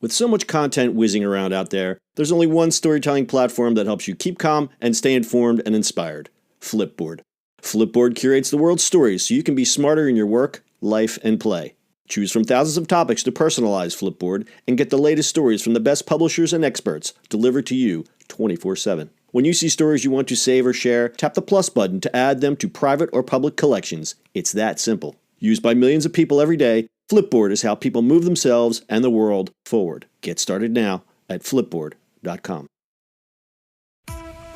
With so much content whizzing around out there, there's only one storytelling platform that helps you keep calm and stay informed and inspired: Flipboard. Flipboard curates the world's stories so you can be smarter in your work, life, and play. Choose from thousands of topics to personalize Flipboard and get the latest stories from the best publishers and experts delivered to you 24/7. When you see stories you want to save or share, tap the plus button to add them to private or public collections. It's that simple. Used by millions of people every day, Flipboard is how people move themselves and the world forward. Get started now at flipboard.com.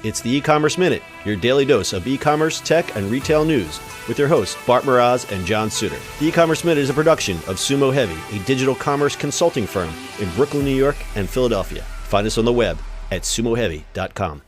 It's the E-Commerce Minute, your daily dose of e-commerce, tech, and retail news with your hosts Bart Mraz and John Suter. The E-Commerce Minute is a production of Sumo Heavy, a digital commerce consulting firm in Brooklyn, New York, and Philadelphia. Find us on the web at sumoheavy.com.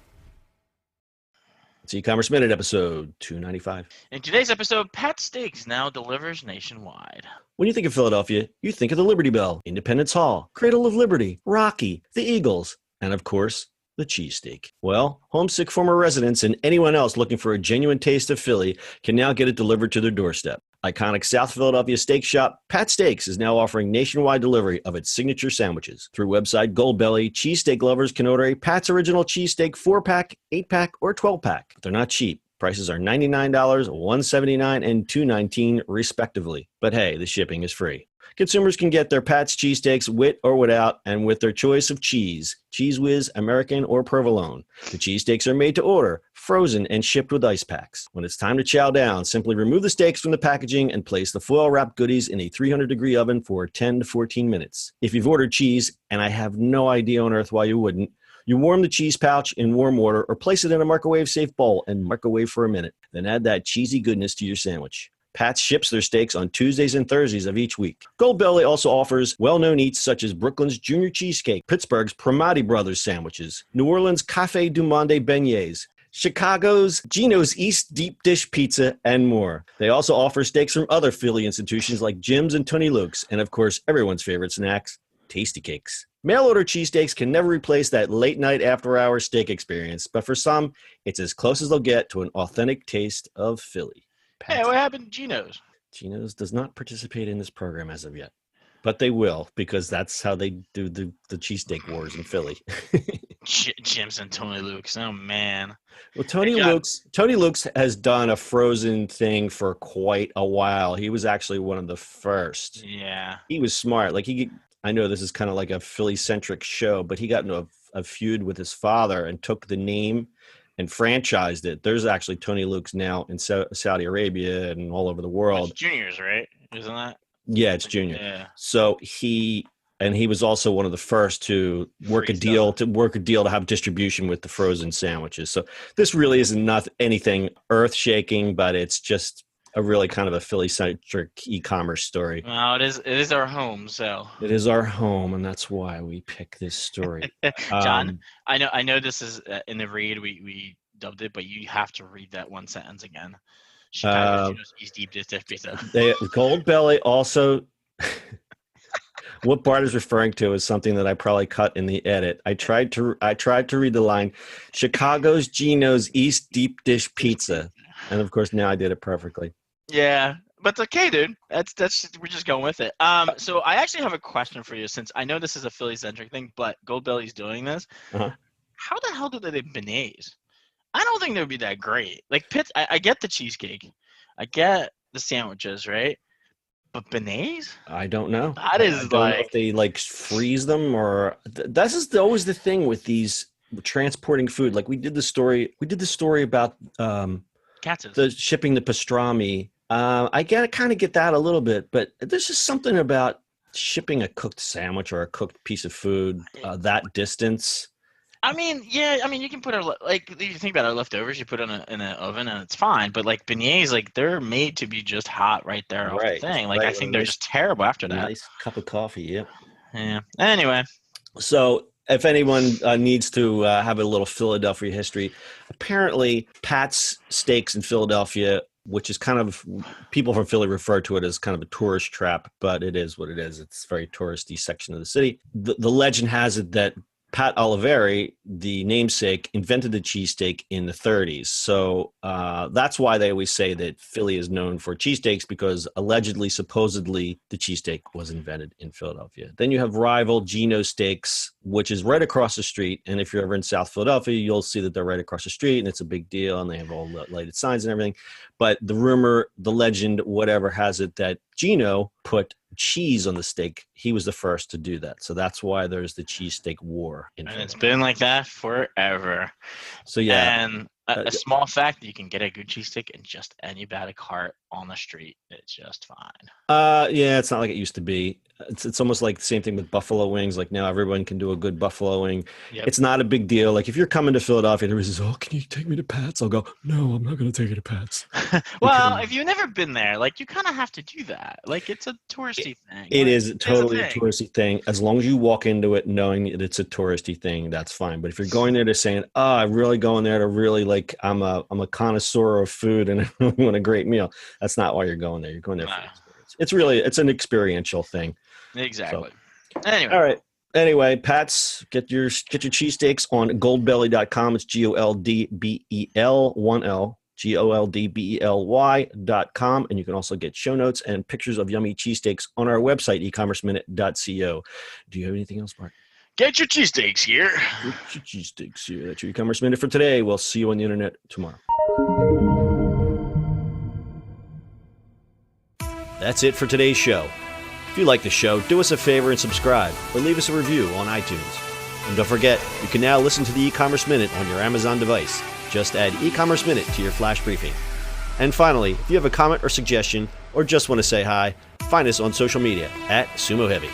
It's E-Commerce Minute, episode 295. In today's episode, Pat Steaks now delivers nationwide. When you think of Philadelphia, you think of the Liberty Bell, Independence Hall, Cradle of Liberty, Rocky, the Eagles, and of course, the cheesesteak. Well, homesick former residents and anyone else looking for a genuine taste of Philly can now get it delivered to their doorstep. Iconic South Philadelphia steak shop Pat Steaks is now offering nationwide delivery of its signature sandwiches. Through website Goldbelly, cheesesteak lovers can order a Pat's Original Cheesesteak 4-pack, 8-pack, or 12-pack. They're not cheap. Prices are $99, $179, and $219 respectively. But hey, the shipping is free. Consumers can get their Pat's cheesesteaks with or without, and with their choice of cheese: Cheese Whiz, American, or provolone. The cheesesteaks are made to order, frozen, and shipped with ice packs. When it's time to chow down, simply remove the steaks from the packaging and place the foil-wrapped goodies in a 300-degree oven for 10 to 14 minutes. If you've ordered cheese, and I have no idea on earth why you wouldn't, you warm the cheese pouch in warm water or place it in a microwave-safe bowl and microwave for a minute. Then add that cheesy goodness to your sandwich. Pat's ships their steaks on Tuesdays and Thursdays of each week. Goldbelly also offers well-known eats such as Brooklyn's Junior Cheesecake, Pittsburgh's Primati Brothers sandwiches, New Orleans' Café du Monde beignets, Chicago's Geno's East Deep Dish Pizza, and more. They also offer steaks from other Philly institutions like Jim's and Tony Luke's, and of course, everyone's favorite snacks, Tasty Cakes. Mail-order cheesesteaks can never replace that late-night after-hours steak experience, but for some, it's as close as they'll get to an authentic taste of Philly. Hey, what happened to Geno's? Geno's does not participate in this program as of yet, but they will, because that's how they do the cheesesteak wars in Philly. Jim's and Tony Luke's. Oh, man. Well, Tony Luke's has done a frozen thing for quite a while. He was actually one of the first. Yeah. He was smart. I know this is kind of like a Philly-centric show, but he got into a feud with his father and took the name and franchised it. There's actually Tony Luke's now in Saudi Arabia and all over the world. It's Junior's, right? Isn't that? Yeah, it's Junior. Yeah. So he was also one of the first to work a deal to have distribution with the frozen sandwiches. So this really isn't anything earth-shaking, but it's just a really kind of a Philly-centric e-commerce story. Well, it is our home, so. It is our home, and that's why we pick this story. John, I know this is in the read, we dubbed it, but you have to read that one sentence again. Chicago's East Deep Dish Pizza. Goldbelly also, what Bart is referring to is something that I probably cut in the edit. I tried to read the line, Chicago's Geno's East Deep Dish Pizza. And of course, now I did it perfectly. Yeah, but it's okay, dude. That's we're just going with it. So I actually have a question for you, since I know this is a Philly-centric thing, but Goldbelly's doing this. Uh-huh. How the hell do they make beignets? I don't think they would be that great. Like I get the cheesecake, I get the sandwiches, right? But beignets? I don't know. That is I don't know if they freeze them or that's just always the thing with these transporting food. Like we did the story about Katz's. Shipping the pastrami. I kind of get that a little bit, but there's just something about shipping a cooked sandwich or a cooked piece of food that distance. I mean, you can put if you think about our leftovers, you put in an oven and it's fine. But like beignets, they're made to be just hot right there off the thing. Like I think they're just terrible after that. Nice cup of coffee, yeah. Yeah. Anyway. So if anyone needs to have a little Philadelphia history, apparently Pat's Steaks in Philadelphia, which is kind of, people from Philly refer to it as kind of a tourist trap, but it is what it is. It's a very touristy section of the city. The legend has it that Pat Oliveri, the namesake, invented the cheesesteak in the 30s. So that's why they always say that Philly is known for cheesesteaks, because allegedly, supposedly, the cheesesteak was invented in Philadelphia. Then you have rival Geno Steaks, which is right across the street. And if you're ever in South Philadelphia, you'll see that they're right across the street, and it's a big deal, and they have all lighted signs and everything. But the rumor, the legend, whatever has it that Geno put cheese on the steak. He was the first to do that. So that's why there's the cheesesteak war. And it's been like that forever. So, yeah. And a small fact, you can get a good cheesesteak in just any bad cart on the street. It's just fine. Yeah, it's not like it used to be. It's almost like the same thing with buffalo wings. Like now everyone can do a good buffalo wing. Yep. It's not a big deal. Like if you're coming to Philadelphia and everybody says, "Oh, can you take me to Pat's?" I'll go, "No, I'm not going to take you to Pat's." Well, if you've never been there, like you kind of have to do that. Like it's a touristy thing. It is totally a touristy thing. As long as you walk into it knowing that it's a touristy thing, that's fine. But if you're going there to saying, "Oh, I'm really going there to really like I'm a connoisseur of food and I want a great meal," that's not why you're going there. You're going there for experience. It's an experiential thing. Exactly. So, anyway. All right. Anyway, Pat's, get your cheesesteaks on goldbelly.com. It's GOLDBEL, 1L, GOLDBELY.com. And you can also get show notes and pictures of yummy cheesesteaks on our website, ecommerceminute.co. Do you have anything else, Mark? Get your cheesesteaks here. Get your cheesesteaks here. That's your e-commerce minute for today. We'll see you on the internet tomorrow. That's it for today's show. If you like the show, do us a favor and subscribe or leave us a review on iTunes. And don't forget, you can now listen to the e-commerce minute on your Amazon device. Just add e-commerce minute to your flash briefing. And finally, if you have a comment or suggestion or just want to say hi, find us on social media @Sumo Heavy.